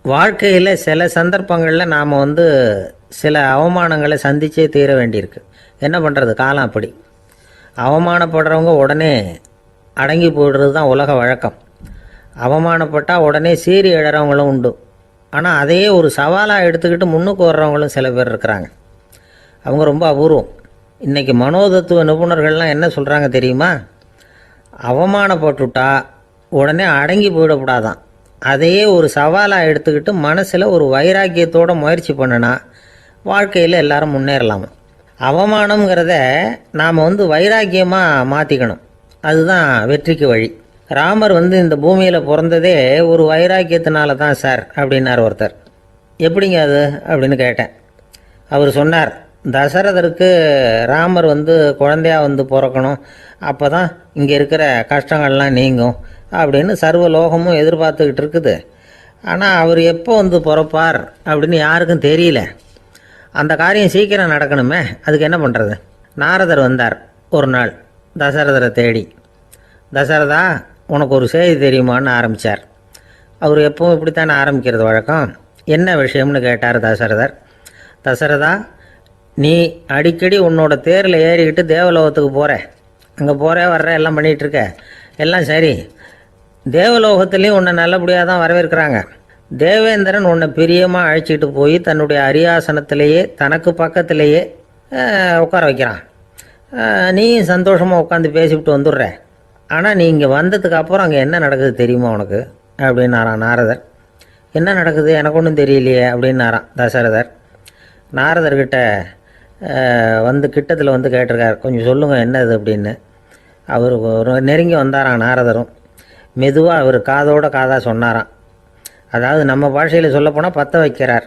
வாழ்க்கையில் சில சந்தர்ப்பங்களில் நாம் சில அவமானங்களை சந்திச்சே தீர வேண்டியிருக்கு. என்ன பண்ணுறது, காலம் அப்படி. அவமானப்படுறவங்க உடனே அடங்கி போய்டுறது தான் உலக வழக்கம். அவமானப்பட்டால் உடனே சீறி எழறவங்களும் உண்டு. ஆனால் அதையே ஒரு சவாலாக எடுத்துக்கிட்டு முன்னுக்கு வர்றவங்களும் சில பேர் இருக்கிறாங்க. அவங்க ரொம்ப அபூர்வம். இன்றைக்கி மனோதத்துவ நிபுணர்கள்லாம் என்ன சொல்கிறாங்க தெரியுமா? அவமானப்பட்டுட்டா உடனே அடங்கி போயிடக்கூடாதான். அதையே ஒரு சவாலாக எடுத்துக்கிட்டு மனசில் ஒரு வைராக்கியத்தோடு முயற்சி பண்ணினா வாழ்க்கையில் எல்லாரும் முன்னேறலாம். அவமானங்கிறத நாம் வைராக்கியமாக மாற்றிக்கணும். அதுதான் வெற்றிக்கு வழி. ராமர் இந்த பூமியில் பிறந்ததே ஒரு வைராக்கியத்தினால தான் சார் அப்படின்னார் ஒருத்தர். எப்படிங்க அது அப்படின்னு கேட்டேன். அவர் சொன்னார், தசரதருக்கு ராமர் குழந்தையாக பிறக்கணும், அப்போ தான் இங்கே இருக்கிற கஷ்டங்கள்லாம் நீங்கும் அப்படின்னு சர்வ லோகமும் எதிர்பார்த்துக்கிட்டு இருக்குது. ஆனால் அவர் எப்போ பிறப்பார் அப்படின்னு யாருக்கும் தெரியல. அந்த காரியம் சீக்கிரம் நடக்கணுமே, அதுக்கு என்ன பண்ணுறது? நாரதர் வந்தார் ஒரு நாள் தசரதரை தேடி. தசரதா, உனக்கு ஒரு செய்தி தெரியுமான்னு ஆரம்பித்தார். அவர் எப்பவும் இப்படித்தானே ஆரம்பிக்கிறது வழக்கம். என்ன விஷயம்னு கேட்டார் தசரதர். தசரதா, நீ அடிக்கடி உன்னோட தேரில் ஏறிக்கிட்டு தேவலோகத்துக்கு போகிற, அங்கே போகிற வர்ற எல்லாம் பண்ணிகிட்ருக்க, எல்லாம் சரி. தேவலோகத்துலேயும் உன்னை நல்லபடியாக தான் வரவேற்கிறாங்க. தேவேந்திரன் உன்னை பிரியமாக அழைச்சிட்டு போய் தன்னுடைய அரியாசனத்திலேயே தனக்கு பக்கத்திலேயே உட்கார வைக்கிறான். நீயும் சந்தோஷமாக உட்காந்து பேசிவிட்டு வந்துடுற. ஆனால் நீ இங்கே வந்ததுக்கு அப்புறம் அங்கே என்ன நடக்குது தெரியுமா உனக்கு அப்படின்னாரான் நாரதர். என்ன நடக்குது எனக்கு ஒன்றும் தெரியலையே அப்படின்னாரான் தசரதர். நாரதர்கிட்ட கிட்டத்தில் கேட்டிருக்கார், கொஞ்சம் சொல்லுங்கள் என்னது அப்படின்னு. அவர் நெருங்கி வந்தாரான் நாரதரும். மெதுவாக அவர் காதோட காதாக சொன்னாராம். அதாவது நம்ம பாஷையில் சொல்லப்போனால் பற்ற வைக்கிறார்.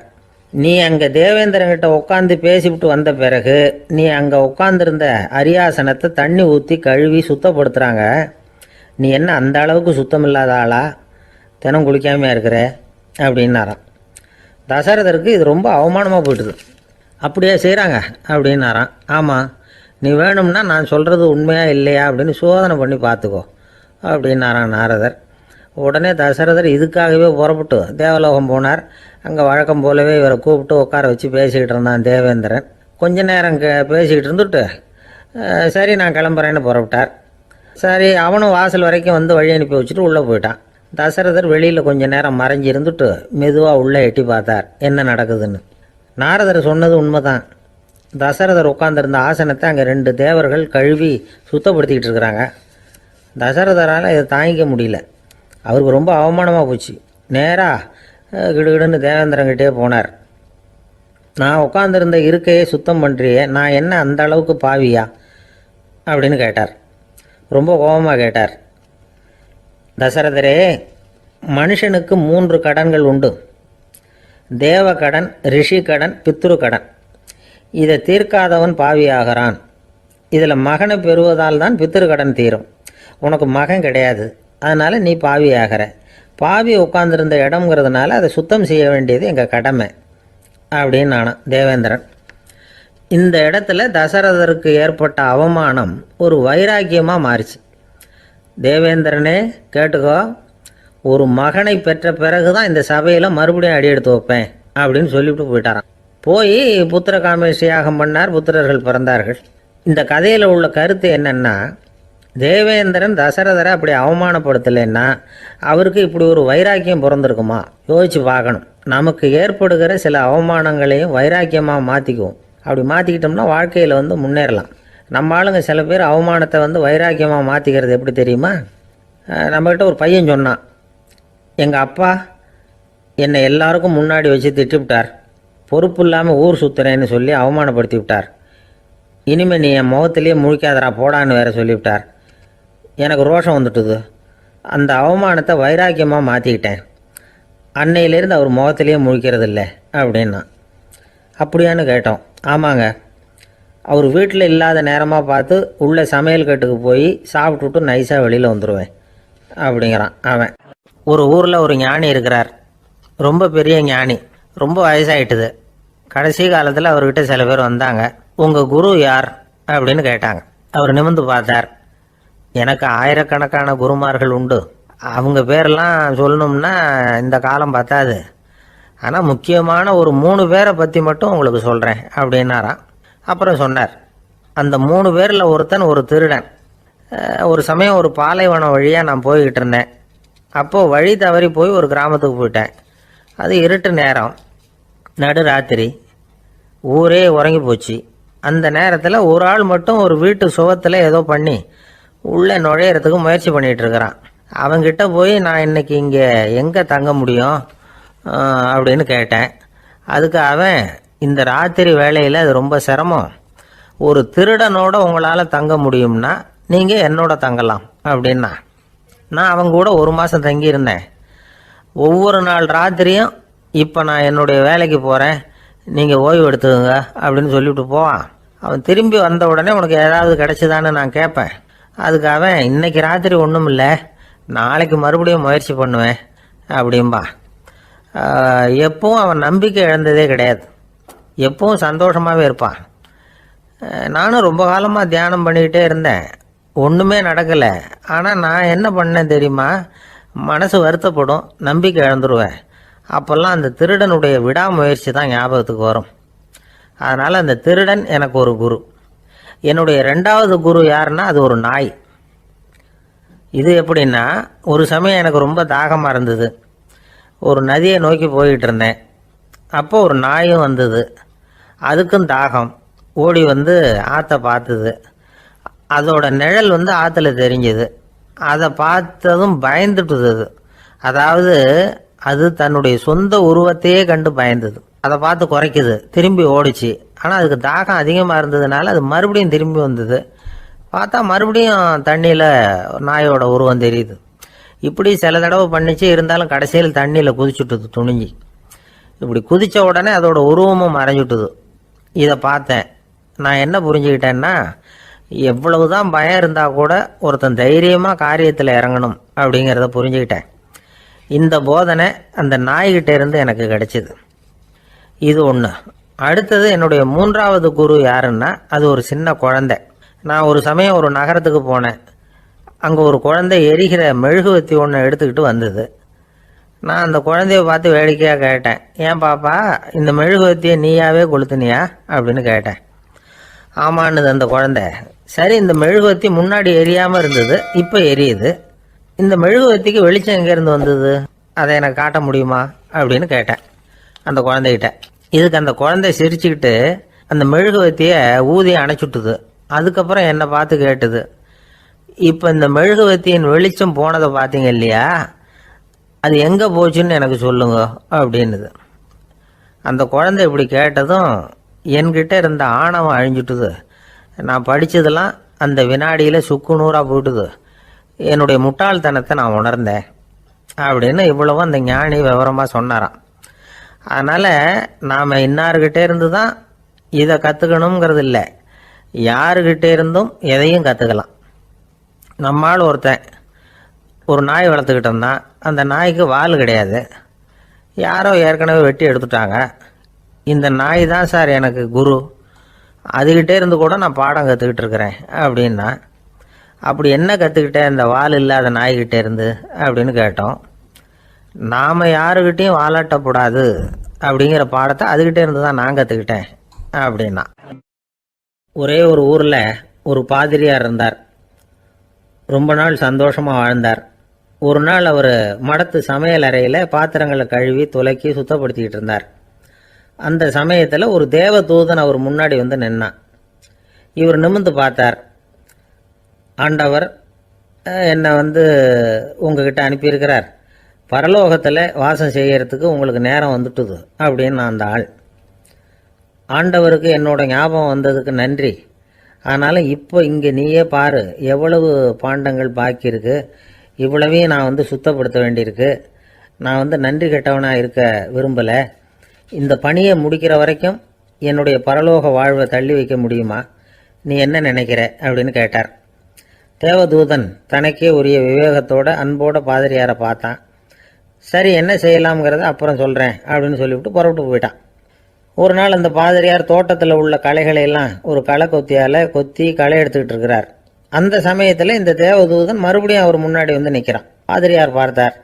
நீ அங்கே தேவேந்திரங்கிட்ட உட்காந்து பேசிவிட்டு வந்த பிறகு நீ அங்கே உட்காந்துருந்த அரியாசனத்தை தண்ணி ஊற்றி கழுவி சுத்தப்படுத்துகிறாங்க. நீ என்ன அந்த அளவுக்கு சுத்தம் இல்லாத ஆளா, தினம் குளிக்காமையாக இருக்கிற அப்படின்னாராம். தசரதருக்கு இது ரொம்ப அவமானமாக போயிட்டுது. அப்படியே செய்கிறாங்க அப்படின்னாராம். ஆமாம், நீ வேணும்னா நான் சொல்கிறது உண்மையாக இல்லையா அப்படின்னு சோதனை பண்ணி பார்த்துக்கோ அப்படின்னாரான் நாரதர். உடனே தசரதர் இதுக்காகவே புறப்பட்டு தேவலோகம் போனார். அங்கே வழக்கம் போலவே இவரை கூப்பிட்டு உட்கார வச்சு பேசிக்கிட்டு இருந்தான் தேவேந்திரன். கொஞ்ச நேரம் பேசிக்கிட்டு இருந்துட்டு சரி நான் கிளம்புறேன்னு புறப்பட்டார். சரி, அவனும் வாசல் வரைக்கும் வழி அனுப்பி வச்சுட்டு உள்ளே போயிட்டான். தசரதர் வெளியில் கொஞ்ச நேரம் மறைஞ்சி இருந்துட்டு மெதுவாக உள்ளே எட்டி பார்த்தார் என்ன நடக்குதுன்னு. நாரதர் சொன்னது உண்மைதான். தசரதர் உட்காந்துருந்த ஆசனத்தை அங்கே 2 தேவர்கள் கழுவி சுத்தப்படுத்திக்கிட்டு இருக்கிறாங்க. தசரதரால் இதை தாங்கிக்க முடியல. அவருக்கு ரொம்ப அவமானமாக போச்சு. நேராக கிடுகிடுன்னு தேவேந்திரங்கிட்டே போனார். நான் உட்காந்துருந்த இருக்கையே சுத்தம் பண்ணுறியே, நான் என்ன அந்த அளவுக்கு பாவியா அப்படின்னு கேட்டார். ரொம்ப கோபமாக கேட்டார். தசரதரே, மனுஷனுக்கு 3 கடன்கள் உண்டு. தேவ கடன், ரிஷி கடன், பித்ரு கடன். இதை தீர்க்காதவன் பாவியாகிறான். இதில் மகனை பெறுவதால் தான் பித்ரு கடன் தீரும். உனக்கு மகன் கிடையாது, அதனால் நீ பாவி ஆகிற. பாவி உட்காந்துருந்த இடம்ங்கிறதுனால அதை சுத்தம் செய்ய வேண்டியது எங்கள் கடமை அப்படின்னு நானும் தேவேந்திரன். இந்த இடத்துல தசரதருக்கு ஏற்பட்ட அவமானம் ஒரு வைராக்கியமாக மாறிச்சு. தேவேந்திரனே கேட்டுக்கோ, ஒரு மகனை பெற்ற பிறகு தான் இந்த சபையில் மறுபடியும் அடி எடுத்து வைப்பேன் அப்படின்னு சொல்லிவிட்டு போயிட்டாரான். போய் புத்திர காமேஷ் யாகம் பண்ணார். புத்திரர்கள் பிறந்தார்கள். இந்த கதையில் உள்ள கருத்து என்னென்னா, தேவேந்திரன் தசரதரை அப்படி அவமானப்படுத்தலைன்னா அவருக்கு இப்படி ஒரு வைராக்கியம் பிறந்திருக்குமா யோசிச்சு பார்க்கணும். நமக்கு ஏற்படுகிற சில அவமானங்களையும் வைராக்கியமாக மாற்றிக்குவோம். அப்படி மாற்றிக்கிட்டோம்னா வாழ்க்கையில் முன்னேறலாம். நம்ம ஆளுங்க சில பேர் அவமானத்தை வைராக்கியமாக மாற்றிக்கிறது எப்படி தெரியுமா? நம்மக்கிட்ட ஒரு பையன் சொன்னான், எங்கள் அப்பா என்னை எல்லாருக்கும் முன்னாடி வச்சு திட்டிவிட்டார், பொறுப்பு இல்லாமல் ஊர் சுற்றுறேன்னு சொல்லி அவமானப்படுத்தி விட்டார். இனிமேல் நீ என் முகத்திலேயே முழிக்காதரா போடான்னு வேற சொல்லிவிட்டார். எனக்கு ரோஷம் வந்துட்டுது. அந்த அவமானத்தை வைராக்கியமாக மாற்றிக்கிட்டேன். அன்னையிலேருந்து அவர் முகத்திலேயே முழிக்கிறது இல்லை அப்படின்னா. அப்படியான்னு கேட்டோம். ஆமாங்க, அவர் வீட்டில் இல்லாத நேரமாக பார்த்து உள்ளே சமையல் கட்டுக்கு போய் சாப்பிட்டுட்டு நைஸாக வெளியில் வந்துடுவேன் அப்படிங்கிறான் அவன். ஒரு ஊரில் ஒரு ஞானி இருக்கிறார். ரொம்ப பெரிய ஞானி, ரொம்ப வயசாகிட்டுது. கடைசி காலத்தில் அவர்கிட்ட சில பேர் வந்தாங்க. உங்கள் குரு யார் அப்படின்னு கேட்டாங்க. அவர் நிமிர்ந்து பார்த்தார். எனக்கு ஆயிரக்கணக்கான குருமார்கள் உண்டு, அவங்க பேரெல்லாம் சொல்லணும்னா இந்த காலம் பத்தாது. ஆனால் முக்கியமான ஒரு 3 பேரை பற்றி மட்டும் உங்களுக்கு சொல்கிறேன் அப்படின்னாராம். அப்புறம் சொன்னார், அந்த 3 பேரில் ஒருத்தன் ஒரு திருடன். ஒரு சமயம் ஒரு பாலைவனம் வழியாக நான் போய்கிட்டு இருந்தேன். அப்போது வழி தவறி போய் ஒரு கிராமத்துக்கு போயிட்டேன். அது இருட்டு நேரம், நடு ராத்திரி, ஊரே உறங்கி போச்சு. அந்த நேரத்தில் ஒரு ஆள் மட்டும் ஒரு வீட்டு சுவத்தில் ஏதோ பண்ணி உள்ளே நுழையிறதுக்கு முயற்சி பண்ணிகிட்ருக்கிறான். அவங்கிட்ட போய் நான் இன்னைக்கு இங்கே எங்கே தங்க முடியும் அப்படின்னு கேட்டேன். அதுக்கு அவன், இந்த ராத்திரி வேளையில் அது ரொம்ப சிரமம், ஒரு திருடனோட உங்களால் தங்க முடியும்னா நீங்கள் என்னோட தங்கலாம் அப்படின்னா. நான் அவங்க கூட 1 மாதம் தங்கியிருந்தேன். ஒவ்வொரு நாள் ராத்திரியும் இப்போ நான் என்னுடைய வேலைக்கு போகிறேன், நீங்கள் ஓய்வு எடுத்துக்கோங்க அப்படின்னு சொல்லிவிட்டு போவான். அவன் திரும்பி வந்த உடனே உனக்கு ஏதாவது கிடைச்சிதான்னு நான் கேட்பேன். அதுக்கு அவன், இன்னைக்கு ராத்திரி ஒன்றும் இல்லை, நாளைக்கு மறுபடியும் முயற்சி பண்ணுவேன் அப்படின்பா. எப்பவும் அவன் நம்பிக்கை இழந்ததே கிடையாது, எப்பவும் சந்தோஷமாகவே இருப்பான். நானும் ரொம்ப காலமாக தியானம் பண்ணிக்கிட்டே இருந்தேன், ஒன்றுமே நடக்கலை. ஆனால் நான் என்ன பண்ணேன் தெரியுமா, மனசு வருத்தப்படும், நம்பிக்கை இழந்துருவேன். அப்போல்லாம் அந்த திருடனுடைய விடாமுயற்சி தான் ஞாபகத்துக்கு வரும். அதனால் அந்த திருடன் எனக்கு ஒரு குரு. என்னுடைய 2வது குரு யாருன்னா அது ஒரு நாய். இது எப்படின்னா, ஒரு சமயம் எனக்கு ரொம்ப தாகமாக இருந்தது. ஒரு நதியை நோக்கி போய்கிட்டு இருந்தேன். அப்போ ஒரு நாயும் வந்தது, அதுக்கும் தாகம். ஓடி வந்து ஆற்றை பார்த்தது. அதோட நிழல் வந்து ஆற்றுல தெரிஞ்சது. அதை பார்த்ததும் பயந்துட்டுது. அதாவது அது தன்னுடைய சொந்த உருவத்தையே கண்டு பயந்தது. அதை பார்த்து குறைக்குது, திரும்பி ஓடிச்சு. ஆனால் அதுக்கு தாகம் அதிகமாக இருந்ததுனால அது மறுபடியும் திரும்பி வந்தது. பார்த்தா மறுபடியும் தண்ணியில் நாயோட உருவம் தெரியுது. இப்படி சில தடவை பண்ணிச்சு. இருந்தாலும் கடைசியில் தண்ணியில் குதிச்சுட்டுது துணிஞ்சி. இப்படி குதித்த உடனே அதோட உருவமும் மறைஞ்சுட்டுது. இதை பார்த்தேன். நான் என்ன புரிஞ்சுக்கிட்டேன்னா, எவ்வளவு தான் பயம் இருந்தால் கூட ஒருத்தன் தைரியமாக காரியத்தில் இறங்கணும் அப்படிங்கிறத புரிஞ்சுக்கிட்டேன். இந்த போதனை அந்த நாய்கிட்ட இருந்து எனக்கு கிடைச்சிது. இது ஒன்று. அடுத்தது என்னுடைய 3வது குரு யாருன்னா அது ஒரு சின்ன குழந்தை. நான் ஒரு சமயம் ஒரு நகரத்துக்கு போனேன். அங்கே ஒரு குழந்தை எரிகிற மெழுகுவத்தி ஒன்று எடுத்துக்கிட்டு வந்தது. நான் அந்த குழந்தைய பார்த்து வேடிக்கையாக கேட்டேன், ஏன் பாப்பா இந்த மெழுகுவத்தியை நீயாவே கொளுத்துனியா அப்படின்னு கேட்டேன். ஆமான்னுது அந்த குழந்தை. சரி, இந்த மெழுகுவத்தி முன்னாடி எரியாமல் இருந்தது, இப்போ எரியுது. இந்த மெழுகுவத்திக்கு வெளிச்சம் எங்கேருந்து வந்தது, அதை எனக்கு காட்ட முடியுமா அப்படின்னு கேட்டேன் அந்த குழந்தைகிட்ட. இதுக்கு அந்த குழந்தை சிரிச்சுக்கிட்டு அந்த மெழுகுவத்தியை ஊதி அணைச்சுட்டுது. அதுக்கப்புறம் என்னை பார்த்து கேட்டுது, இப்போ இந்த மெழுகுவத்தியின் வெளிச்சம் போனதை பார்த்தீங்க இல்லையா, அது எங்கே போச்சுன்னு எனக்கு சொல்லுங்க அப்படின்னுது. அந்த குழந்தை இப்படி கேட்டதும் என்கிட்ட இருந்த ஆணவம் அழிஞ்சுட்டுது. நான் படித்ததெல்லாம் அந்த வினாடியில் சுக்கு நூறாக போயிட்டுது. என்னுடைய முட்டாள்தனத்தை நான் உணர்ந்தேன் அப்படின்னு இவ்வளவும் அந்த ஞானி விவரமாக சொன்னாராம். அதனால் நாம் இன்னார்கிட்டே இருந்து தான் இதை கற்றுக்கணுங்கிறது இல்லை, யாருக்கிட்டே இருந்தும் எதையும் கற்றுக்கலாம். நம்மால் ஒருத்தன் ஒரு நாய் வளர்த்துக்கிட்டோம்னா அந்த நாய்க்கு வால் கிடையாது, யாரோ ஏற்கனவே வெட்டி எடுத்துட்டாங்க. இந்த நாய் தான் சார் எனக்கு குரு, அதுக்கிட்டே இருந்து கூட நான் பாடம் கற்றுக்கிட்டு இருக்கிறேன் அப்படின்னா. அப்படி என்ன கற்றுக்கிட்டேன் இந்த வால் இல்லாத நாய்கிட்டே இருந்து அப்படின்னு கேட்டோம். நாம் யாருக்கிட்டையும் வாலாட்டக்கூடாது அப்படிங்கிற பாடத்தை அதுக்கிட்டே இருந்து தான் நான் கற்றுக்கிட்டேன் அப்படின்னா. ஒரே ஒரு ஊரில் ஒரு பாதிரியார் இருந்தார். ரொம்ப நாள் சந்தோஷமாக வாழ்ந்தார். ஒரு நாள் அவர் மடத்து சமையல் அறையில் பாத்திரங்களை கழுவி துலக்கி சுத்தப்படுத்திக்கிட்டு இருந்தார். அந்த சமயத்தில் ஒரு தேவ தூதன் அவர் முன்னாடி வந்து நின்னான். இவர் நிமிர்ந்து பார்த்தார். ஆண்டவர் என்னை உங்ககிட்ட அனுப்பியிருக்கிறார், பரலோகத்தில் வாசம் செய்யறதுக்கு உங்களுக்கு நேரம் வந்துட்டுது அப்படின்னு நான் அந்த ஆள். ஆண்டவருக்கு என்னோட ஞாபகம் வந்ததுக்கு நன்றி. ஆனாலும் இப்போ இங்கே நீயே பாரு, எவ்வளவு பாண்டங்கள் பாக்கி இருக்கு, இவ்வளவையும் நான் சுத்தப்படுத்த வேண்டியிருக்கு. நான் நன்றி கெட்டவனாக இருக்க விரும்பலை. இந்த பணியை முடிக்கிற வரைக்கும் என்னுடைய பரலோக வாழ்வை தள்ளி வைக்க முடியுமா, நீ என்ன நினைக்கிற அப்படின்னு கேட்டார். தேவதூதன் தனக்கே உரிய விவேகத்தோட அன்போட பாதிரியாரை பார்த்தான். சரி, என்ன செய்யலாம்ங்கிறத அப்புறம் சொல்கிறேன் அப்படின்னு சொல்லிவிட்டு புறப்பட்டு போயிட்டான். ஒரு நாள் அந்த பாதிரியார் தோட்டத்தில் உள்ள களைகளை எல்லாம் ஒரு களை கொத்தியால் கொத்தி களை எடுத்துக்கிட்டு இருக்கிறார். அந்த சமயத்தில் இந்த தேவதூதன் மறுபடியும் அவர் முன்னாடி நிற்கிறான். பாதிரியார் பார்த்தார்.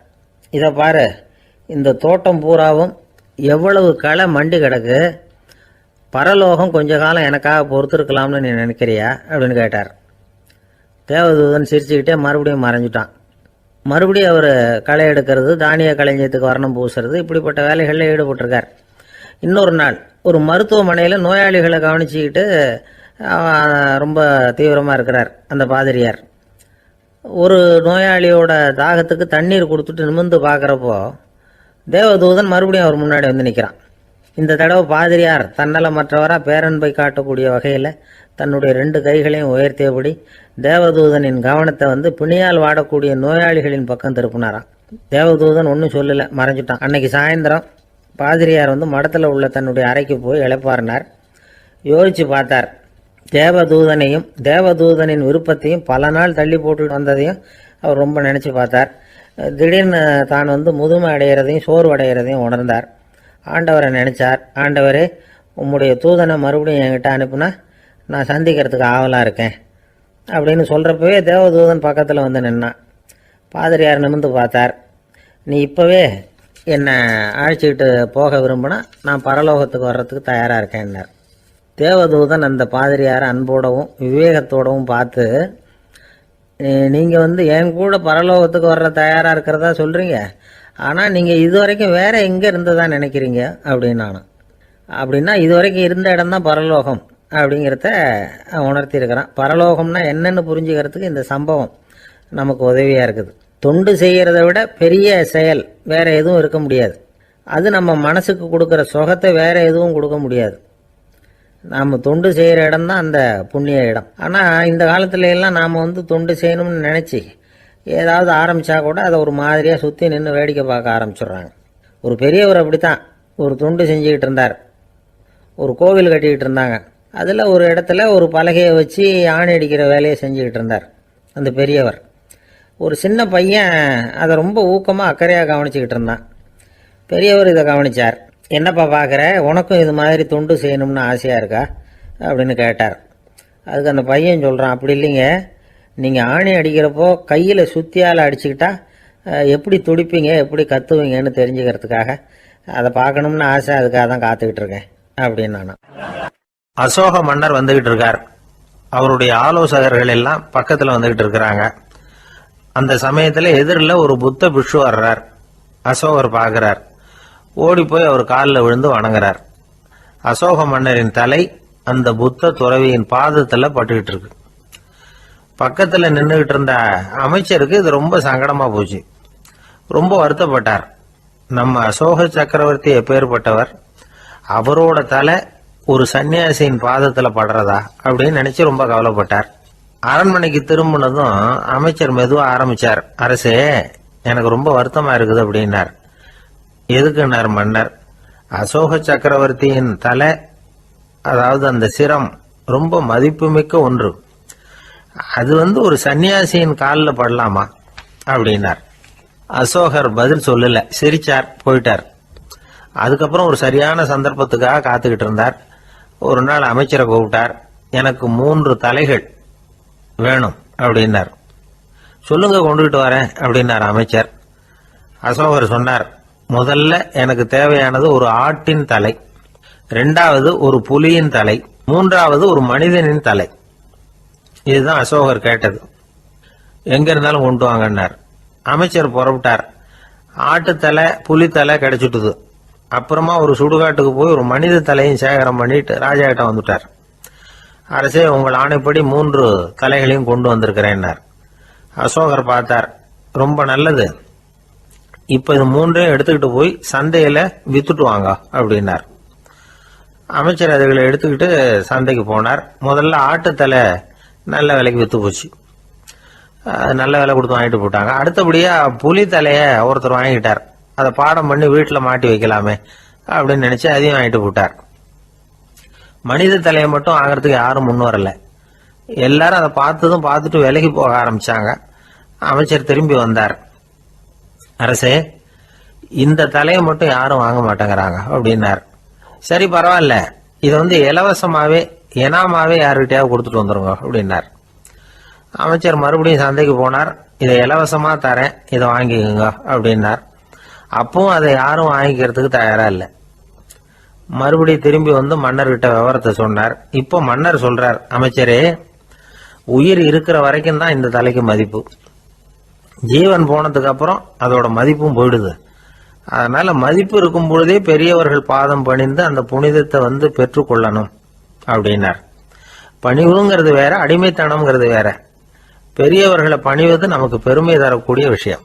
இதை பாரு, இந்த தோட்டம் பூராவும் எவ்வளவு களை மண்டி கிடக்கு, பரலோகம் கொஞ்ச காலம் எனக்காக பொறுத்திருக்கலாம்னு நீ நினைக்கிறியா அப்படின்னு கேட்டார். தேவதூதன் சிரிச்சுக்கிட்டே மறுபடியும் மறைஞ்சிட்டான். மறுபடியும் அவர் களை எடுக்கிறது, தானிய களஞ்சியத்துக்கு வர்ணம் பூசுறது, இப்படிப்பட்ட வேலைகளில் ஈடுபட்டிருக்கார். இன்னொரு நாள் ஒரு மருத்துவமனையில் நோயாளிகளை கவனிச்சுக்கிட்டு ரொம்ப தீவிரமாக இருக்கிறார் அந்த பாதிரியார். ஒரு நோயாளியோட தாகத்துக்கு தண்ணீர் கொடுத்துட்டு நிமிர்ந்து பார்க்குறப்போ தேவதூதன் மறுபடியும் அவர் முன்னாடி வந்து நிற்கிறான். இந்த தடவை பாதிரியார் தன்னலமற்றவராக பேரன்பை காட்டக்கூடிய வகையில் தன்னுடைய 2 கைகளையும் உயர்த்தியபடி தேவதூதனின் கவனத்தை பிணியால் வாடக்கூடிய நோயாளிகளின் பக்கம் திருப்பினாராம். தேவதூதன் ஒன்றும் சொல்லலை, மறைஞ்சிட்டான். அன்னைக்கு சாயந்தரம் பாதிரியார் மடத்தில் உள்ள தன்னுடைய அறைக்கு போய் இளைப்பாறினார். யோசித்து பார்த்தார். தேவதூதனையும் தேவதூதனின் விருப்பத்தையும் பல நாள் தள்ளி போட்டு வந்ததையும் அவர் ரொம்ப நினச்சி பார்த்தார். திடீர்னு தான் முதுமை அடைகிறதையும் சோர்வு அடைகிறதையும் உணர்ந்தார். ஆண்டவரை நினச்சார். ஆண்டவரே, உம்முடைய தூதனை மறுபடியும் என்கிட்ட அனுப்புனா நான் சந்திக்கிறதுக்கு ஆவலாக இருக்கேன் அப்படின்னு சொல்கிறப்பவே தேவதூதன் பக்கத்தில் நின்னான். பாதிரியார் நிமிர்ந்து பார்த்தார். நீ இப்போவே என்னை அழைச்சிக்கிட்டு போக விரும்பினா நான் பரலோகத்துக்கு வர்றதுக்கு தயாராக இருக்கேன்னார். தேவதூதன் அந்த பாதிரியாரை அன்போடவும் விவேகத்தோடவும் பார்த்து, நீங்கள் என் கூட பரலோகத்துக்கு வர்ற தயாராக இருக்கிறதா சொல்கிறீங்க, ஆனால் நீங்கள் இது வரைக்கும் வேறு எங்கே இருந்ததா நினைக்கிறீங்க அப்படின்னானு. அப்படின்னா இது வரைக்கும் இருந்த இடம் தான் பரலோகம் அப்படிங்கிறத உணர்த்தியிருக்கிறான். பரலோகம்னா என்னென்னு புரிஞ்சுக்கிறதுக்கு இந்த சம்பவம் நமக்கு உதவியாக இருக்குது. தொண்டு செய்கிறத விட பெரிய செயல் வேறு எதுவும் இருக்க முடியாது. அது நம்ம மனசுக்கு கொடுக்குற சுகத்தை வேறு எதுவும் கொடுக்க முடியாது. நாம் தொண்டு செய்கிற இடம் தான் அந்த புண்ணிய இடம். ஆனால் இந்த காலத்துல எல்லாம் நாம் தொண்டு செய்யணும்னு நினச்சி ஏதாவது ஆரம்பித்தா கூட அதை ஒரு மாதிரியாக சுற்றி நின்று வேடிக்கை பார்க்க ஆரம்பிச்சிடுறாங்க. ஒரு பெரியவர் அப்படித்தான் ஒரு தொண்டு செஞ்சுக்கிட்டு இருந்தார். ஒரு கோவில் கட்டிக்கிட்டு இருந்தாங்க. அதில் ஒரு இடத்துல ஒரு பலகையை வச்சு ஆணி அடிக்கிற வேலையை செஞ்சுக்கிட்டு இருந்தார் அந்த பெரியவர். ஒரு சின்ன பையன் அதை ரொம்ப ஊக்கமாக அக்கறையாக கவனிச்சுக்கிட்டு இருந்தான். பெரியவர் இதை கவனித்தார். என்னப்பா பார்க்குற, உனக்கும் இது மாதிரி தொண்டு செய்யணும்னு ஆசையாக இருக்கா அப்படின்னு கேட்டார். அதுக்கு அந்த பையன் சொல்கிறான், அப்படி இல்லைங்க, நீங்கள் ஆணி அடிக்கிறப்போ கையில் சுத்தியால் அடிச்சுக்கிட்டா எப்படி துடிப்பீங்க, எப்படி கத்துவீங்கன்னு தெரிஞ்சுக்கிறதுக்காக அதை பார்க்கணும்னு ஆசை, அதுக்காக தான் காத்துக்கிட்டு இருக்கேன் அப்படின்னு நான். அசோக மன்னர் வந்துகிட்டு இருக்கார். அவருடைய ஆலோசகர்கள் எல்லாம் பக்கத்தில் வந்துகிட்டு இருக்கிறாங்க. அந்த சமயத்தில் எதிரில் ஒரு புத்த பிக்ஷு வர்றார். அசோகர் பார்க்கிறார். ஓடி போய் அவர் காலில் விழுந்து வணங்குறார். அசோக மன்னரின் தலை அந்த புத்த துறவியின் பாதத்தில் பட்டுக்கிட்டு இருக்கு. பக்கத்தில் நின்றுகிட்டு இருந்த அமைச்சருக்கு இது ரொம்ப சங்கடமா போச்சு. ரொம்ப வருத்தப்பட்டார். நம்ம அசோக சக்கரவர்த்தி எப்பேற்பட்டவர், அவரோட தலை ஒரு சன்னியாசியின் பாதத்தில் படுறதா அப்படின்னு நினைச்சு ரொம்ப கவலைப்பட்டார். அரண்மனைக்கு திரும்பினதும் அமைச்சர் மெதுவா ஆரம்பிச்சார். அரசே, எனக்கு ரொம்ப வருத்தமா இருக்குது அப்படின்னார். எதுக்குன்னார் மன்னர். அசோக சக்கரவர்த்தியின் தலை, அதாவது அந்த சிரம் ரொம்ப மதிப்புமிக்க ஒன்று, அது ஒரு சன்னியாசியின் காலில் படலாமா அப்படின்னார். அசோகர் பதில் சொல்லல, சிரிச்சார், போயிட்டார். அதுக்கப்புறம் ஒரு சரியான சந்தர்ப்பத்துக்காக காத்துக்கிட்டு இருந்தார். ஒரு நாள் அமைச்சரை கூப்பிட்டார். எனக்கு 3 தலைகள் வேணும் அப்படின்னார். சொல்லுங்க, கொண்டுகிட்டு வரேன் அப்படின்னார் அமைச்சர். அசோகர் சொன்னார், முதல்ல எனக்கு தேவையானது ஒரு ஆட்டின் தலை, 2வது ஒரு புலியின் தலை, 3வது ஒரு மனிதனின் தலை. இதுதான் அசோகர் கேட்டது. எங்க இருந்தாலும் கொண்டு வாங்கன்னார். அமைச்சர் புறப்பட்டார். ஆட்டுத்தலை புலித்தலை கிடைச்சிட்டுது. அப்புறமா ஒரு சுடுகாட்டுக்கு போய் ஒரு மனித தலையும் சேகரம் பண்ணிட்டு ராஜா கிட்ட வந்துட்டார். அரசே, உங்கள் ஆணைப்படி 3 தலைகளையும் கொண்டு வந்திருக்கிறேன்னார். அசோகர் பார்த்தார். ரொம்ப நல்லது, இப்ப இது 3ஐயும் எடுத்துக்கிட்டு போய் சந்தையில வித்துட்டு வாங்க அப்படின்னார். அமைச்சர் அதுகளை எடுத்துக்கிட்டு சந்தைக்கு போனார். முதல்ல ஆட்டுத்தலை நல்ல விலைக்கு வித்து போச்சு. நல்ல விலை கொடுத்து வாங்கிட்டு போட்டாங்க. அடுத்தபடியா புலி தலைய ஒருத்தர் வாங்கிட்டார். அதை பாடம் பண்ணி வீட்டில் மாட்டி வைக்கலாமே அப்படின்னு நினைச்சு அதையும் வாங்கிட்டு போட்டார். மனித தலையை மட்டும் வாங்கறதுக்கு யாரும் முன் வரல. எல்லாரும் அதை பார்த்துட்டு விலகி போக ஆரம்பிச்சாங்க. அமைச்சர் திரும்பி வந்தார். அரசே, இந்த தலையை மட்டும் யாரும் வாங்க மாட்டேங்கிறாங்க அப்படின்னார். சரி, பரவாயில்ல, இதை இலவசமாவே எனாமாவே யாருக்கிட்டையாவது கொடுத்துட்டு வந்துருங்க அப்படின்னார். அமைச்சர் மறுபடியும் சந்தைக்கு போனார். இதை இலவசமா தரேன், இதை வாங்கிக்கோங்க அப்படின்னார். அப்பவும் அதை யாரும் வாங்கிக்கிறதுக்கு தயாரா இல்லை. மறுபடியும் திரும்பி வந்து மன்னர்கிட்ட விவரத்தை சொன்னார். இப்போ மன்னர் சொல்றார், அமைச்சரே, உயிர் இருக்கிற வரைக்கும் தான் இந்த தலைக்கு மதிப்பு. ஜீவன் போனதுக்கு அப்புறம் அதோட மதிப்பும் போயிடுது. அதனால மதிப்பு இருக்கும் பொழுதே பெரியவர்கள் பாதம் பணிந்து அந்த புனிதத்தை வந்து பெற்றுக்கொள்ளணும் அப்படின்னார். பணிவுங்கிறது வேற, அடிமைத்தனம்ங்கிறது வேற. பெரியவர்களை பணிவது நமக்கு பெருமை தரக்கூடிய விஷயம்.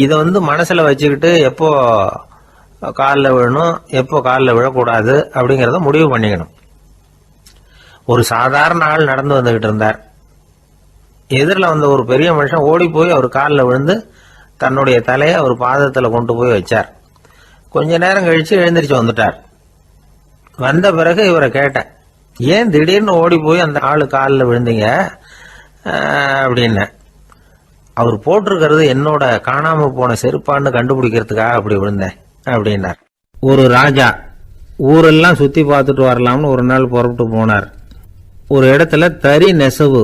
இதை வந்து மனசுல வச்சுக்கிட்டு எப்போ காலில் விழணும், எப்போ காலில் விழக்கூடாது அப்படிங்கிறத முடிவு பண்ணிக்கணும். ஒரு சாதாரண ஆள் நடந்து வந்துகிட்டு இருந்தார். எதிரில் வந்த ஒரு பெரிய மனுஷன் ஓடி போய் அவர் காலில் விழுந்து தன்னுடைய தலையை அவர் பாதத்தில் கொண்டு போய் வச்சார். கொஞ்ச நேரம் கழிச்சு எழுந்திரிச்சு வந்துட்டார். வந்த பிறகு இவரை கேட்டேன், ஏன் திடீர்னு ஓடி போய் அந்த ஆளு காலில் விழுந்தீங்க அப்படின்னு. அவர் போட்டிருக்கிறது என்னோட காணாம போன செருப்பான்னு கண்டுபிடிக்கிறதுக்காக அப்படி விழுந்தேன் அப்படின்னார். ஒரு ராஜா ஊரெல்லாம் சுத்தி பார்த்துட்டு வரலாம்னு ஒரு நாள் புறப்பட்டு போனார். ஒரு இடத்துல தறி நெசவு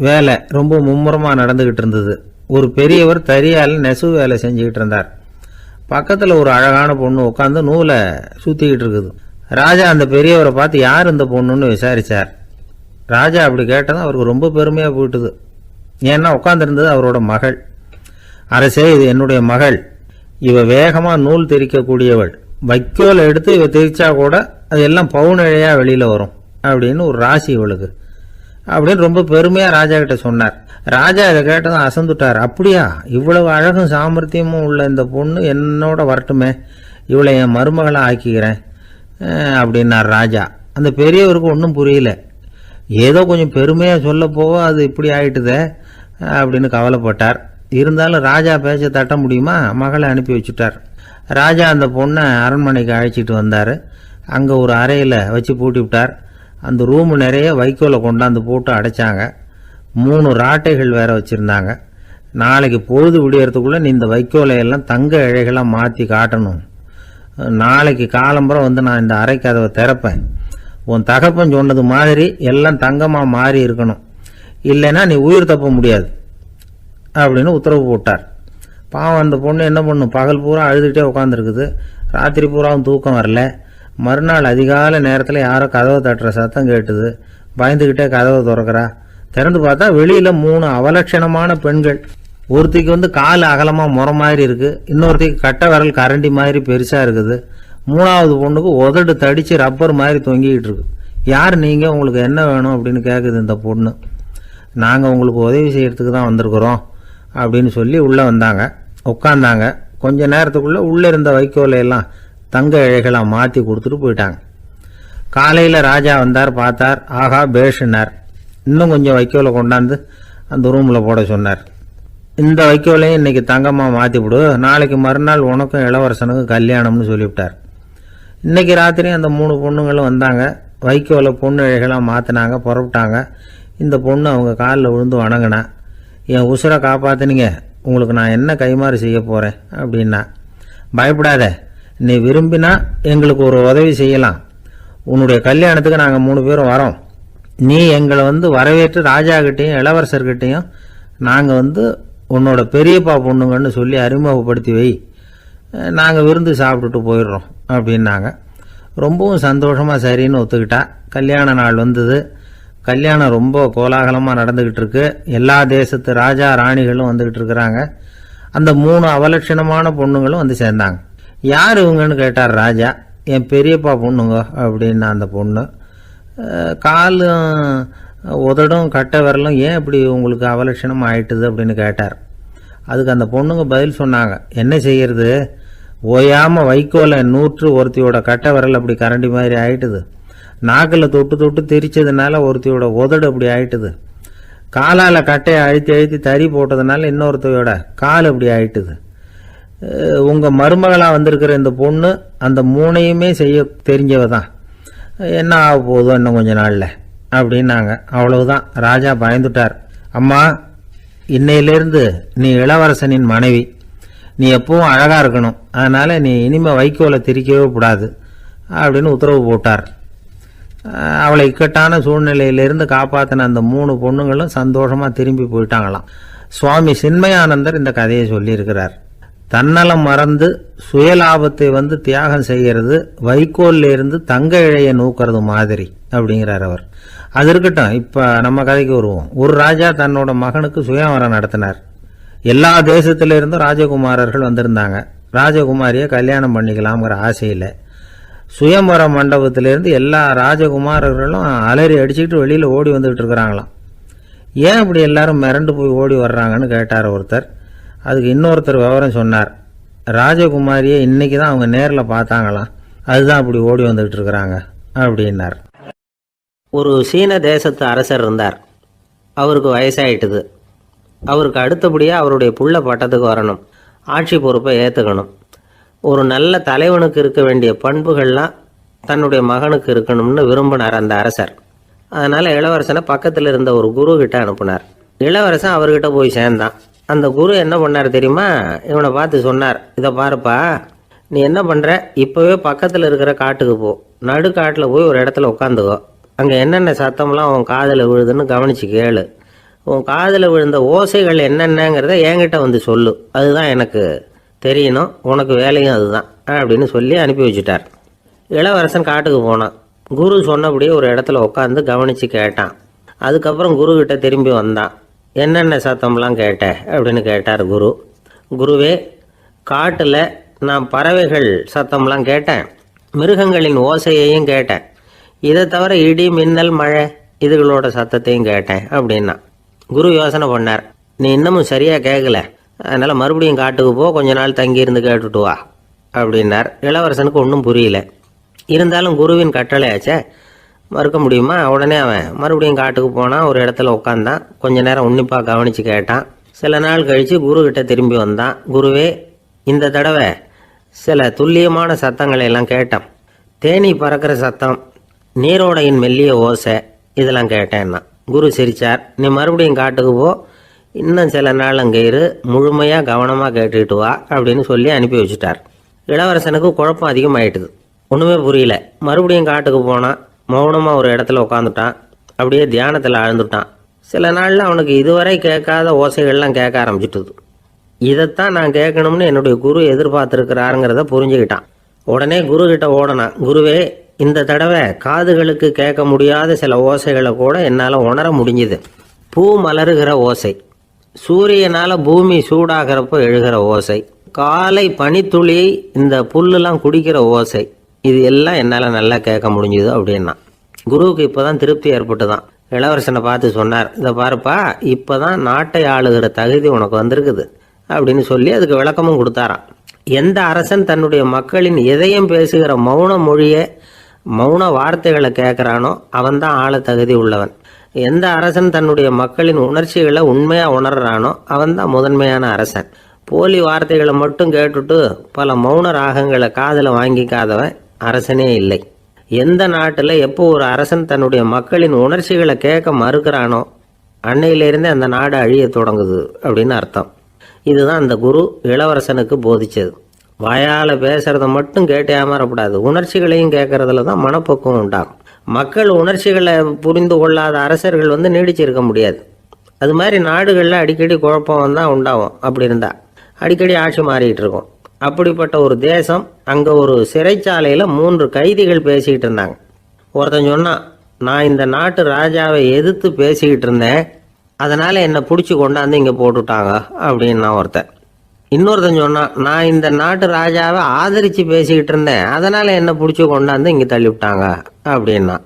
வேலை ரொம்ப மும்முரமா நடந்துகிட்டு இருந்தது. ஒரு பெரியவர் தறியால் நெசவு வேலை செஞ்சுக்கிட்டு இருந்தார். பக்கத்துல ஒரு அழகான பொண்ணு உட்காந்து நூலை சுத்திக்கிட்டு இருக்குது. ராஜா அந்த பெரியவரை பார்த்து யார் இந்த பொண்ணுன்னு விசாரிச்சார். ராஜா அப்படி கேட்டதும் அவருக்கு ரொம்ப பெருமையா போயிட்டுது. ஏன்னா உட்காந்துருந்தது அவரோட மகள். அரசே, இது என்னுடைய மகள். இவ வேகமா நூல் திரிக்கக்கூடியவள். வைக்கோலை எடுத்து இவ திரிச்சா கூட அது எல்லாம் பவுனிழையா வெளியில வரும் அப்படின்னு ஒரு ராசி இவளுக்கு அப்படின்னு ரொம்ப பெருமையா ராஜா கிட்ட சொன்னார். ராஜா இதை கேட்டதும் அசந்துட்டார். அப்படியா, இவ்வளவு அழகும் சாமர்த்தியமும் உள்ள இந்த பொண்ணு என்னோட வரட்டுமே, இவளை என் மருமகளை ஆக்கிக்கிறேன் அப்படின்னார் ராஜா. அந்த பெரியவருக்கு ஒன்றும் புரியல. ஏதோ கொஞ்சம் பெருமையா சொல்ல போக அது இப்படி ஆயிட்டுதே அப்படின்னு கவலைப்பட்டார். இருந்தாலும் ராஜா பேச்ச தட்ட முடியுமா, மகளை அனுப்பி வச்சுட்டார். ராஜா அந்த பொண்ணை அரண்மனைக்கு அழைச்சிட்டு வந்தார். அங்கே ஒரு அறையில் வச்சு பூட்டி விட்டார். அந்த ரூமு நிறைய வைக்கோலை கொண்டாந்து போட்டு அடைச்சாங்க. 3 ராட்டைகள் வேற வச்சுருந்தாங்க. நாளைக்கு பொழுது விடியறதுக்குள்ளே நீ இந்த வைக்கோலையெல்லாம் தங்க இழைகளாக மாற்றி காட்டணும். நாளைக்கு காலம்பரம் வந்து நான் இந்த அறை கதவை திறப்பேன். உன் தகப்பன் சொன்னது மாதிரி எல்லாம் தங்கமாக மாறி இருக்கணும், இல்லைன்னா நீ உயிர் தப்ப முடியாது அப்படின்னு உத்தரவு போட்டார். பாவம் அந்த பொண்ணு என்ன பண்ணும், பகல் பூரா அழுதுகிட்டே உட்காந்துருக்குது. ராத்திரி பூராவும் தூக்கம் வரல. மறுநாள் அதிகாலை நேரத்தில் யாரோ கதவை தட்டுற சத்தம் கேட்டுது. பயந்துக்கிட்டே கதவை திறக்கிறா. திறந்து பார்த்தா வெளியில 3 அவலட்சணமான பெண்கள். ஒருத்திக்கு வந்து கால் அகலமா முறை மாதிரி இருக்கு, இன்னொருத்திக்கு கட்டை விரல் கரண்டி மாதிரி பெருசா இருக்குது, 3வது பொண்ணுக்கு உதடு தடிச்சு ரப்பர் மாதிரி தொங்கிக்கிட்டு இருக்கு. யார் நீங்க, உங்களுக்கு என்ன வேணும் அப்படின்னு கேட்குது இந்த பொண்ணு. நாங்க உங்களுக்கு உதவி செய்யறதுக்கு தான் வந்திருக்கிறோம் அப்படின்னு சொல்லி உள்ள வந்தாங்க, உட்காந்தாங்க. கொஞ்ச நேரத்துக்குள்ள உள்ள இருந்த வைக்கோலையெல்லாம் தங்க இழைகளா மாத்தி கொடுத்துட்டு போயிட்டாங்க. காலையில ராஜா வந்தார், பார்த்தார். ஆகா பேஷுனார். இன்னும் கொஞ்சம் வைக்கோலை கொண்டாந்து அந்த ரூம்ல போட சொன்னார். இந்த வைக்கோலையும் இன்னைக்கு தங்கமா மாத்தி விடு, நாளைக்கு மறுநாள் உனக்கும் இளவரசனுக்கும் கல்யாணம்னு சொல்லிவிட்டார். இன்னைக்கு ராத்திரி அந்த 3 பொண்ணுங்களும் வந்தாங்க. வைக்கோலை பொண்ணு இழைகளா மாத்தினாங்க, புறப்பட்டாங்க. இந்த பொண்ணு அவங்க காலில் விழுந்து வணங்கினா. என் உசுரை காப்பாத்தினீங்க, உங்களுக்கு நான் என்ன கைமாறு செய்ய போறேன் அப்படின்னா. பயப்படாத, நீ விரும்பினா எங்களுக்கு ஒரு உதவி செய்யலாம். உன்னுடைய கல்யாணத்துக்கு நாங்கள் 3 பேரும் வரோம். நீ எங்களை வந்து வரவேற்று ராஜா கிட்டையும் இளவரசர்கிட்டையும் நாங்கள் உன்னோட பெரியப்பா பொண்ணுங்கன்னு சொல்லி அறிமுகப்படுத்தி வை, நாங்கள் விருந்து சாப்பிட்டுட்டு போயிடுறோம் அப்படின்னாங்க. ரொம்பவும் சந்தோஷமா சரின்னு ஒத்துக்கிட்டா. கல்யாண நாள் வந்தது. கல்யாணம் ரொம்ப கோலாகலமாக நடந்துகிட்டு இருக்கு. எல்லா தேசத்து ராஜா ராணிகளும் வந்துகிட்டு இருக்கிறாங்க. அந்த 3 அவலட்சணமான பொண்ணுங்களும் வந்து சேர்ந்தாங்க. யார் இவங்கன்னு கேட்டார் ராஜா. என் பெரியப்பா பொண்ணுங்க அப்படின்னா அந்த பொண்ணு. காலும் உதடும் கட்டை விரலும் ஏன் இப்படி உங்களுக்கு அவலட்சணம் ஆயிட்டுது அப்படின்னு கேட்டார். அதுக்கு அந்த பொண்ணுங்க பதில் சொன்னாங்க. என்ன செய்யறது, ஓயாம வைக்கோலை நூற்று ஒருத்தியோட கட்டை விரல் அப்படி கரண்டி மாதிரி ஆயிட்டுது, நாக்கில் தொட்டு தொட்டு திரிச்சதுனால ஒருத்தியோட உதடு அப்படி ஆயிட்டுது, காலால் கட்டையை அழுத்தி அழுத்தி தறி போட்டதுனால இன்னொருத்தையோட கால் அப்படி ஆயிட்டுது. உங்கள் மருமகளாக வந்திருக்கிற இந்த பொண்ணு அந்த 3ஐயுமே செய்ய தெரிஞ்சவ தான். என்ன ஆக போதும் இன்னும் கொஞ்ச நாளில் அப்படின்னாங்க. அவ்வளவுதான். ராஜா பயந்துட்டார். அம்மா, இன்னையிலிருந்து நீ இளவரசனின் மனைவி. நீ எப்பவும் அழகா இருக்கணும். அதனால நீ இனிமே வைக்கோலை திரிக்கவே கூடாது அப்படின்னு உத்தரவு போட்டார். அவளை இக்கட்டான சூழ்நிலையிலிருந்து காப்பாற்றின அந்த 3 பொண்ணுங்களும் சந்தோஷமா திரும்பி போயிட்டாங்களாம். சுவாமி சின்மயானந்தர் இந்த கதையை சொல்லியிருக்கிறார். தன்னலம் மறந்து சுயலாபத்தை தியாகம் செய்கிறது வைக்கோல்ல இருந்து தங்க இழைய நூக்கிறது மாதிரி அப்படிங்கிறார் அவர். அது இருக்கட்டும், இப்ப நம்ம கதைக்கு வருவோம். ஒரு ராஜா தன்னோட மகனுக்கு சுயவரம் நடத்தினார். எல்லா தேசத்தில இருந்தும் ராஜகுமாரர்கள் வந்திருந்தாங்க. ராஜகுமாரியை கல்யாணம் பண்ணிக்கலாம்ங்கிற ஆசையில் சுயம்பர மண்டபத்திலிருந்து எல்லா ராஜகுமாரர்களும் அலறி அடிச்சுக்கிட்டு வெளியில் ஓடி வந்துகிட்டு இருக்கிறாங்களாம். ஏன் இப்படி எல்லாரும் மிரண்டு போய் ஓடி வர்றாங்கன்னு கேட்டார் ஒருத்தர். அதுக்கு இன்னொருத்தர் விவரம் சொன்னார். ராஜகுமாரியை இன்னைக்கு தான் அவங்க நேரில் பார்த்தாங்களாம், அதுதான் அப்படி ஓடி வந்துகிட்டு இருக்கிறாங்க அப்படின்னார். ஒரு சீன தேசத்து அரசர் இருந்தார். அவருக்கு வயசாயிட்டுது. அவருக்கு அடுத்தபடியாக அவருடைய புள்ள பட்டத்துக்கு வரணும், ஆட்சி பொறுப்பை ஏற்றுக்கணும். ஒரு நல்ல தலைவனுக்கு இருக்க வேண்டிய பண்புகள்லாம் தன்னுடைய மகனுக்கு இருக்கணும்னு விரும்பினார் அந்த அரசர். அதனால் இளவரசனை பக்கத்தில் இருந்த ஒரு குரு கிட்ட அனுப்புனார். இளவரசன் அவர்கிட்ட போய் சேர்ந்தான். அந்த குரு என்ன பண்ணார் தெரியுமா? இவனை பார்த்து சொன்னார், இதை பாருப்பா, நீ என்ன பண்ணுற, இப்போவே பக்கத்தில் இருக்கிற காட்டுக்கு போ, நடுக்காட்டில் போய் ஒரு இடத்துல உட்காந்துக்கோ. அங்கே என்னென்ன சத்தம்லாம் உன் காதில் விழுதுன்னு கவனித்து கேளு. உன் காதில் விழுந்த ஓசைகள் என்னென்னங்கிறத என்கிட்ட சொல்லு, அதுதான் எனக்கு தெரியணும், உனக்கு வேலையும் அதுதான் அப்படின்னு சொல்லி அனுப்பி வச்சுட்டார். இளவரசன் காட்டுக்கு போனான். குரு சொன்னபடியே ஒரு இடத்துல உட்காந்து கவனித்து கேட்டான். அதுக்கப்புறம் குரு கிட்ட திரும்பி வந்தான். என்னென்ன சத்தம்லாம் கேட்ட அப்படின்னு கேட்டார் குரு. குருவே, காட்டில் நான் பறவைகள் சத்தம்லாம் கேட்டேன், மிருகங்களின் ஓசையையும் கேட்டேன், இதை தவிர இடி மின்னல் மழை இதுகளோட சத்தத்தையும் கேட்டேன் அப்படின்னா. குரு யோசனை பண்ணார், நீ இன்னமும் சரியாக கேட்கல, அதனால் மறுபடியும் காட்டுக்கு போ, கொஞ்ச நாள் தங்கியிருந்து கேட்டுட்டு வா அப்படின்னார். இளவரசனுக்கு ஒன்றும் புரியல. இருந்தாலும் குருவின் கட்டளையாச்சே, மறுக்க முடியுமா? உடனே அவன் மறுபடியும் காட்டுக்கு போனான். ஒரு இடத்துல உட்காந்தான். கொஞ்ச நேரம் உன்னிப்பாக கவனித்து கேட்டான். சில நாள் கழித்து குரு கிட்ட திரும்பி வந்தான். குருவே, இந்த தடவை சில துல்லியமான சத்தங்களை எல்லாம் கேட்டான். தேனி பறக்கிற சத்தம், நீரோடையின் மெல்லிய ஓசை, இதெல்லாம் கேட்டேன்னா. குரு சிரிச்சார். நீ மறுபடியும் காட்டுக்கு போ, இன்னும் சில நாள் அங்கே இரு, முழுமையாக கவனமாக கேட்டுக்கிட்டு வா அப்படின்னு சொல்லி அனுப்பி வச்சுட்டார். இளவரசனுக்கு குழப்பம் அதிகமாயிட்டுது. ஒன்றுமே புரியல. மறுபடியும் காட்டுக்கு போனான். மௌனமாக ஒரு இடத்துல உட்காந்துட்டான். அப்படியே தியானத்தில் ஆழ்ந்துட்டான். சில நாளில் அவனுக்கு இதுவரை கேட்காத ஓசைகள்லாம் கேட்க ஆரம்பிச்சிட்டுது. இதைத்தான் நான் கேட்கணும்னு என்னுடைய குரு எதிர்பார்த்துருக்கிறாருங்கிறத புரிஞ்சுக்கிட்டான். உடனே குரு கிட்ட ஓடனான். குருவே, இந்த தடவை காதுகளுக்கு கேட்க முடியாத சில ஓசைகளை கூட என்னால் உணர முடிஞ்சுது. பூ மலருகிற ஓசை, சூரியனால் பூமி சூடாகிறப்போ எழுகிற ஓசை, காலை பனித்துளி இந்த புல்லுலாம் குடிக்கிற ஓசை, இது எல்லாம் என்னால் நல்லா கேட்க முடிஞ்சுது அப்படின்னா. குருவுக்கு இப்போ தான் திருப்தி ஏற்பட்டு தான். இளவரசனை பார்த்து சொன்னார், இதை பாருப்பா, இப்போ தான் நாட்டை ஆளுகிற தகுதி உனக்கு வந்திருக்குது அப்படின்னு சொல்லி அதுக்கு விளக்கமும் கொடுத்தாராம். எந்த அரசன் தன்னுடைய மக்களின் இதயம் பேசுகிற மௌன மொழியை, மௌன வார்த்தைகளை கேட்குறானோ அவன்தான் ஆள தகுதி உள்ளவன். எந்த அரசன் தன்னுடைய மக்களின் உணர்ச்சிகளை உண்மையாக உணர்றானோ அவன்தான் முதன்மையான அரசன். போலி வார்த்தைகளை மட்டும் கேட்டுட்டு பல மௌன ராகங்களை காதில் வாங்கிக்காதவன் அரசனே இல்லை. எந்த நாட்டில் எப்போ ஒரு அரசன் தன்னுடைய மக்களின் உணர்ச்சிகளை கேட்க மறுக்கிறானோ அன்னையிலிருந்தே அந்த நாடு அழிய தொடங்குது அப்படின்னு அர்த்தம். இதுதான் அந்த குரு இளவரசனுக்கு போதிச்சது. வாயால் பேசுறத மட்டும் கேட்டு ஏமாறக்கூடாது, உணர்ச்சிகளையும் கேட்கறதுல தான் மனப்பக்குவம் உண்டாகும். மக்கள் உணர்ச்சிகளை புரிந்து கொள்ளாத அரசர்கள் நீடிச்சிருக்க முடியாது. அது மாதிரி நாடுகளில் அடிக்கடி குழப்பம் தான் உண்டாகும். அப்படி இருந்தால் அடிக்கடி ஆட்சி மாறிக்கிட்டு இருக்கும். அப்படிப்பட்ட ஒரு தேசம், அங்கே ஒரு சிறைச்சாலையில் 3 கைதிகள் பேசிக்கிட்டு இருந்தாங்க. ஒருத்தன் சொன்னான், நான் இந்த நாட்டு ராஜாவை எதிர்த்து பேசிக்கிட்டு இருந்தேன், அதனால் என்னை பிடிச்சி கொண்டாந்து இங்கே போட்டுட்டாங்க அப்படின்னா ஒருத்தன். இன்னொருத்தன் சொன்னான், நான் இந்த நாட்டு ராஜாவை ஆதரித்து பேசிக்கிட்டு இருந்தேன், அதனால் என்னை பிடிச்சி கொண்டாந்து இங்கே தள்ளிவிட்டாங்க அப்படின்னா.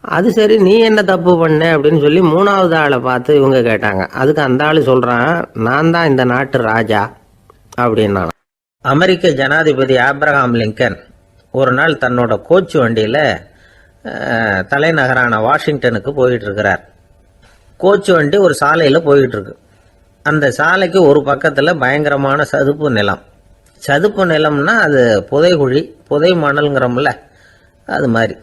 அது சரி, நீ என்ன தப்பு பண்ண அப்படின்னு சொல்லி 3வது ஆளை பார்த்து இவங்க கேட்டாங்க. அதுக்கு அந்த ஆள் சொல்கிறான், நான் தான் இந்த நாட்டு ராஜா அப்படின்னா. அமெரிக்க ஜனாதிபதி ஆப்ரஹாம் லிங்கன் ஒரு நாள் தன்னோட கோச்சு வண்டியில் தலைநகரான வாஷிங்டனுக்கு போயிட்டு இருக்கிறார். கோச்சு வண்டி ஒரு சாலையில் போயிட்டு இருக்கு. அந்த சாலைக்கு ஒரு பக்கத்தில் பயங்கரமான சதுப்பு நிலம். சதுப்பு நிலம்னா அது புதைகுழி, புதை மணல்ங்கிறோம்ல, அது மாதிரி.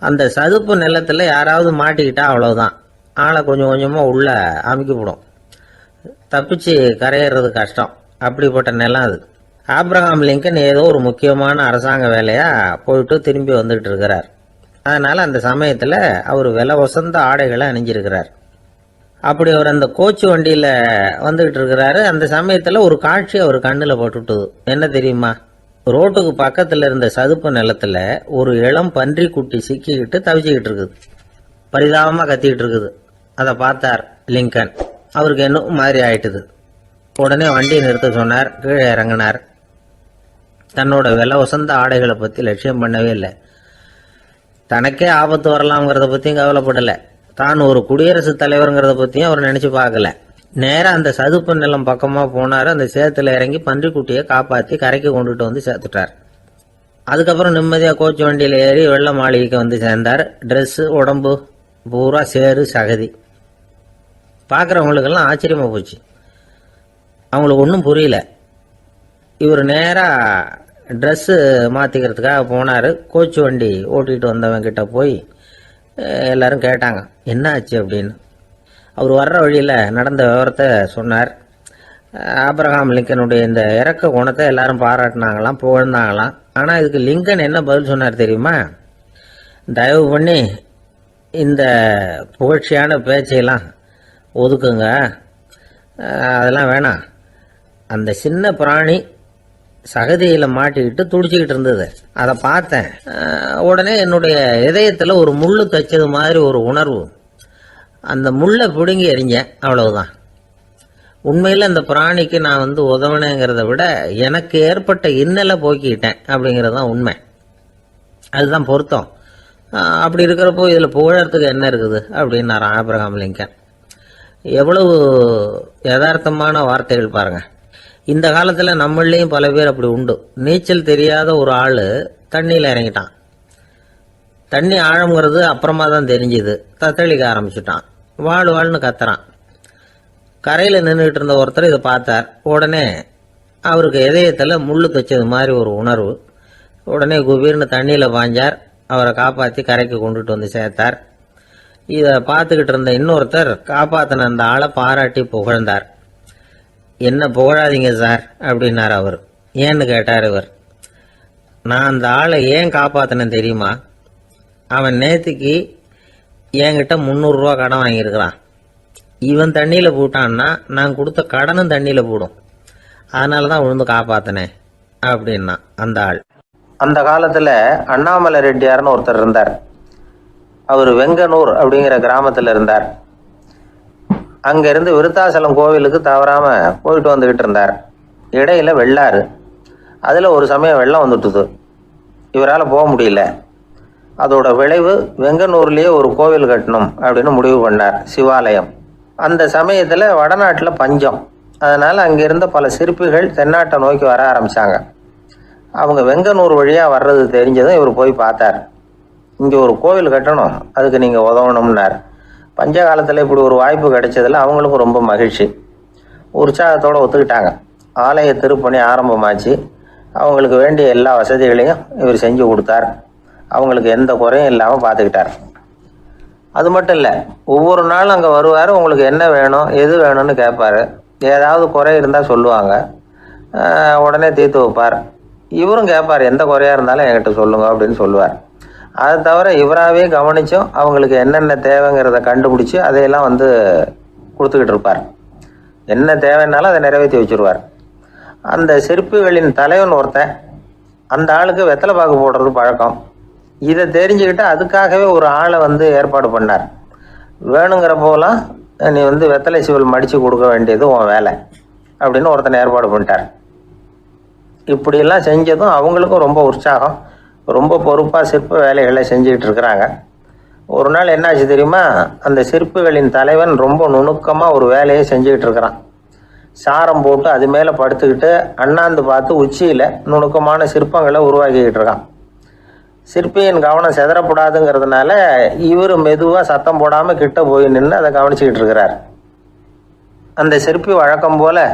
அந்த சதுப்பு நிலத்தில் யாராவது மாட்டிக்கிட்டா அவ்வளோதான், ஆளை கொஞ்சம் கொஞ்சமாக உள்ளே அமுக்கிவிடும், தப்பிச்சு கரையிறது கஷ்டம். அப்படிப்பட்ட நிலம் அது. ஆப்ரஹாம் லிங்கன் ஏதோ ஒரு முக்கியமான அரசாங்க வேலையாக போயிட்டு திரும்பி வந்துக்கிட்டு இருக்கிறார். அதனால் அந்த சமயத்தில் அவர் விலை உசந்த ஆடைகளை அணிஞ்சிருக்கிறார். அப்படி அவர் அந்த கோச்சு வண்டியில் வந்துக்கிட்டு இருக்கிறாரு. அந்த சமயத்தில் ஒரு காட்சி அவர் கண்ணில் போட்டுட்டுது. என்ன தெரியுமா? ரோட்டுக்கு பக்கத்தில் இருந்த சதுப்பு நிலத்தில் ஒரு இளம் பன்றி குட்டி சிக்கிக்கிட்டு தவிச்சிக்கிட்டு இருக்குது. பரிதாபமாக கத்திக்கிட்டு இருக்குது. அதை பார்த்தார் லிங்கன். அவருக்கு என்ன மாதிரி ஆயிட்டுது. உடனே வண்டியை நிறுத்த சொன்னார். கீழே இறங்கினார். தன்னோட விலை உசந்த ஆடைகளை பற்றி லட்சியம் பண்ணவே இல்லை. தனக்கே ஆபத்து வரலாம்ங்கிறத பற்றியும் கவலைப்படலை. தான் ஒரு குடியரசுத் தலைவருங்கிறத பற்றியும் அவர் நினச்சி பார்க்கல. நேராக அந்த சதுப்பு நிலம் பக்கமாக போனார். அந்த சேத்துல இறங்கி பன்றிக்குட்டியை காப்பாற்றி கரைக்கு கொண்டுட்டு வந்து சேர்த்துட்டார். அதுக்கப்புறம் நிம்மதியாக கோச்சு வண்டியில் ஏறி வெள்ள மாளிகைக்கு வந்து சேர்ந்தார். ட்ரெஸ்ஸு உடம்பு பூரா சேரு சகதி. பார்க்குறவங்களுக்கெல்லாம் ஆச்சரியமாக போச்சு. அவங்களுக்கு ஒன்றும் புரியல. இவர் நேராக ட்ரெஸ்ஸு மாற்றிக்கிறதுக்காக போனார். கோச்சு வண்டி ஓட்டிகிட்டு வந்தவங்கிட்ட போய் எல்லாரும் கேட்டாங்க என்ன ஆச்சு அப்படின்னு. அவர் வர்ற வழியில் நடந்த விவரத்தை சொன்னார். ஆபிரகாம் லிங்கனுடைய இந்த இறக்க குணத்தை எல்லாரும் பாராட்டினாங்களாம், புகழ்ந்தாங்களாம். ஆனால் இதுக்கு லிங்கன் என்ன பதில் சொன்னார் தெரியுமா? தயவு பண்ணி இந்த புகழ்ச்சியான பேச்சையெல்லாம் ஒதுக்குங்க, அதெல்லாம் வேணாம். அந்த சின்ன பிராணி சகதியில் மாட்டிக்கிட்டு துடிச்சிக்கிட்டு இருந்தது, அதை பார்த்தேன். உடனே என்னுடைய இதயத்தில் ஒரு முள்ளு தைச்சது மாதிரி ஒரு உணர்வு. அந்த முள்ளை பிடுங்கி எறிஞ்சேன், அவ்வளவுதான். உண்மையில் அந்த பிராணிக்கு நான் உதவினேங்கிறத விட எனக்கு ஏற்பட்ட இன்னலை போக்கிக்கிட்டேன் அப்படிங்கிறது தான் உண்மை. அதுதான் பொருத்தம். அப்படி இருக்கிறப்போ இதில் புகழறதுக்கு என்ன இருக்குது அப்படின்னாரு ஆபிரகாம் லிங்கன். எவ்வளவு யதார்த்தமான வார்த்தைகள் பாருங்க. இந்த காலத்தில் நம்மளையும் பல பேர் அப்படி உண்டு. நீச்சல் தெரியாத ஒரு ஆள் தண்ணியில் இறங்கிட்டான். தண்ணி ஆழம்ங்கிறது அப்புறமா தான் தெரிஞ்சுது. தத்தளிக்க ஆரம்பிச்சுட்டான். வாழ்னு கத்துறான். கரையில் நின்றுட்டு இருந்த ஒருத்தர் இதை பார்த்தார். உடனே அவருக்கு இதயத்தில் முள்ளு தைச்சது மாதிரி ஒரு உணர்வு. உடனே குபீர்னு தண்ணியில் பாஞ்சார். அவரை காப்பாற்றி கரைக்கு கொண்டுட்டு வந்து சேர்த்தார். இதை பார்த்துக்கிட்டு இருந்த இன்னொருத்தர் காப்பாற்றின அந்த ஆளை பாராட்டி புகழ்ந்தார். என்ன புகழாதீங்க சார் அப்படின்னார் அவர். ஏன்னு கேட்டார் இவர். நான் அந்த ஆளை ஏன் காப்பாற்றினேன் தெரியுமா? அவன் நேற்றுக்கு என்கிட்ட 300 ரூபா கடன் வாங்கியிருக்கிறான். இவன் தண்ணியில் போட்டான்னா நான் கொடுத்த கடனும் தண்ணியில் போடும். அதனால தான் விழுந்து காப்பாற்றினேன் அப்படின்னா அந்த ஆள். அந்த காலத்தில் அண்ணாமலை ரெட்டியார்னு ஒருத்தர் இருந்தார். அவர் வெங்கனூர் அப்படிங்கிற கிராமத்தில் இருந்தார். அங்கேருந்து விருத்தாசலம் கோவிலுக்கு தவறாமல் போயிட்டு வந்துக்கிட்டு இருந்தார். இடையில வெள்ளாறு. அதில் ஒரு சமயம் வெள்ளம் வந்துட்டுது. இவரால் போக முடியல. அதோட விளைவு வெங்கனூர்லேயே ஒரு கோவில் கட்டணும் அப்படின்னு முடிவு பண்ணார், சிவாலயம். அந்த சமயத்தில் வடநாட்டில் பஞ்சம். அதனால் அங்கே இருந்த பல சிற்பிகள் தென்னாட்டை நோக்கி வர ஆரம்பித்தாங்க. அவங்க வெங்கனூர் வழியாக வர்றது தெரிஞ்சதும் இவர் போய் பார்த்தார். இங்கே ஒரு கோவில் கட்டணும், அதுக்கு நீங்கள் உதவணும்னார். பஞ்ச காலத்தில் இப்படி ஒரு வாய்ப்பு கிடைச்சதில் அவங்களுக்கும் ரொம்ப மகிழ்ச்சி. உற்சாகத்தோடு ஒத்துக்கிட்டாங்க. ஆலய திருப்பணி ஆரம்பமாச்சு. அவங்களுக்கு வேண்டிய எல்லா வசதிகளையும் இவர் செஞ்சு கொடுத்தார். அவங்களுக்கு எந்த குறையும் இல்லாமல் பார்த்துக்கிட்டார். அது மட்டும் இல்லை, ஒவ்வொரு நாளும் அங்கே வருவார். உங்களுக்கு என்ன வேணும் எது வேணும்னு கேட்பார். ஏதாவது குறை இருந்தால் சொல்லுவாங்க, உடனே தீர்த்து வைப்பார். இவரும் கேட்பார், எந்த குறையாக இருந்தாலும் என்கிட்ட சொல்லுங்க அப்படின்னு சொல்லுவார். அதை தவிர இவராகவே கவனிச்சும் அவங்களுக்கு என்னென்ன தேவைங்கிறத கண்டுபிடிச்சி அதையெல்லாம் கொடுத்துக்கிட்டு இருப்பார். என்ன தேவைன்னாலும் அதை நிறைவேற்றி வச்சுருவார். அந்த சிற்பிகளின் தலைவன் ஒருத்தன், அந்த ஆளுக்கு வெத்தலை பாக்கு போடுறது பழக்கம். இதை தெரிஞ்சுக்கிட்டு அதுக்காகவே ஒரு ஆளை ஏற்பாடு பண்ணார். வேணுங்கிறப்போலாம் நீ வெத்தலை சிவல் மடித்து கொடுக்க வேண்டியது உன் வேலை அப்படின்னு ஒருத்தனை ஏற்பாடு பண்ணிட்டார். இப்படியெல்லாம் செஞ்சதும் அவங்களுக்கும் ரொம்ப உற்சாகம். ரொம்ப பொறுப்பாக சிற்ப வேலைகளை செஞ்சுக்கிட்டு இருக்கிறாங்க. ஒரு நாள் என்னாச்சு தெரியுமா? அந்த சிற்பிகளின் தலைவன் ரொம்ப நுணுக்கமாக ஒரு வேலையை செஞ்சுக்கிட்டு இருக்கிறான். சாரம் போட்டு அது மேலே படுத்துக்கிட்டு அண்ணாந்து பார்த்து உச்சியில் நுணுக்கமான சிற்பங்களை உருவாக்கிக்கிட்டு இருக்கான். சிற்பியின் கவனம் செதறப்படாதுங்கிறதுனால இவர் மெதுவாக சத்தம் போடாமல் கிட்ட போய் நின்று அதை கவனிச்சுக்கிட்டு இருக்கிறார். அந்த சிற்பி வழக்கம் போல்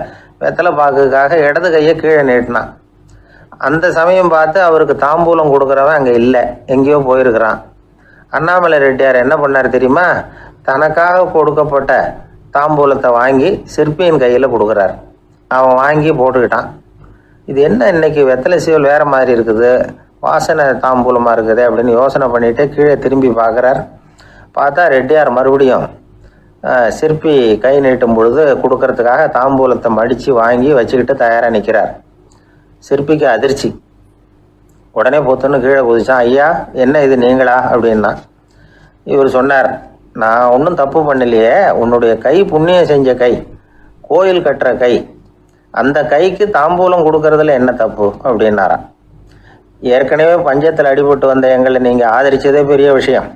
வெத்தலை பாக்குக்காக இடது கையை கீழே நீட்டினான். அந்த சமயம் பார்த்து அவருக்கு தாம்பூலம் கொடுக்குறவன் அங்கே இல்லை, எங்கேயோ போயிருக்கிறான். அண்ணாமலை ரெட்டியார் என்ன பண்ணார் தெரியுமா? தனக்காக கொடுக்கப்பட்ட தாம்பூலத்தை வாங்கி சிற்பியின் கையில் கொடுக்குறார். அவன் வாங்கி போட்டுக்கிட்டான். இது என்ன இன்னைக்கு வெத்தலை சீவல் வேறு மாதிரி இருக்குது, வாசனை தாம்பூலமாக இருக்குது அப்படின்னு யோசனை பண்ணிட்டு கீழே திரும்பி பார்க்குறார். பார்த்தா ரெட்டியார் மறுபடியும் சிற்பி கை நீட்டும் பொழுது கொடுக்கறதுக்காக தாம்பூலத்தை மடித்து வாங்கி வச்சுக்கிட்டு தயாராக நிற்கிறார். சிற்பிக்கு அதிர்ச்சி. உடனே பொத்துன்னு கீழே குதிச்சான். ஐயா, என்ன இது நீங்களா அப்படின்னா. இவர் சொன்னார், நான் ஒன்றும் தப்பு பண்ணலையே, உன்னுடைய கை புண்ணியம் செஞ்ச கை, கோயில் கட்டுற கை, அந்த கைக்கு தாம்பூலம் கொடுக்கறதுல என்ன தப்பு அப்படின்னாராம். ஏற்கனவே பஞ்சத்தில் அடிபட்டு வந்த எங்களை நீங்கள் ஆதரித்ததே பெரிய விஷயம்.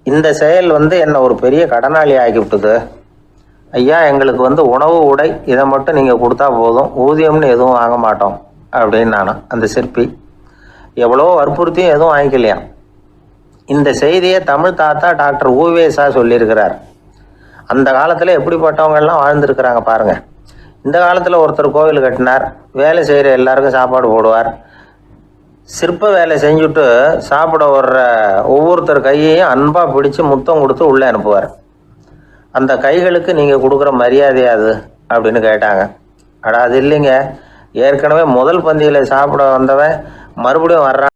இந்த செயல் என்னை ஒரு பெரிய கடனாளி ஆகிவிட்டுது. ஐயா, எங்களுக்கு உணவு உடை இதை மட்டும் நீங்கள் கொடுத்தா போதும், ஊதியம்னு எதுவும் வாங்க மாட்டோம் அப்படின்னு நானும். அந்த சிற்பி எவ்வளோ வற்புறுத்தியும் எதுவும் வாங்கிக்கலையாம். இந்த செய்தியை தமிழ் தாத்தா டாக்டர் ஊவேசா சொல்லியிருக்கிறார். அந்த காலத்தில் எப்படிப்பட்டவங்கெல்லாம் வாழ்ந்துருக்கிறாங்க பாருங்கள். இந்த காலத்தில் ஒருத்தர் கோவில் கட்டினார், வேலை செய்கிற எல்லாருக்கும் சாப்பாடு போடுவார், சிற்ப வேலை செஞ்சுட்டு சாப்பிட வர்ற ஒவ்வொருத்தர் கையையும் அன்பாக பிடிச்சி முத்தம் கொடுத்து உள்ளே அனுப்புவார். அந்த கைகளுக்கு நீங்கள் கொடுக்குற மரியாதையா அது அப்படின்னு கேட்டாங்க. அது இல்லைங்க, ஏற்கனவே முதல் பந்தியில் சாப்பிட வந்தவன் மறுபடியும் வர்றான்.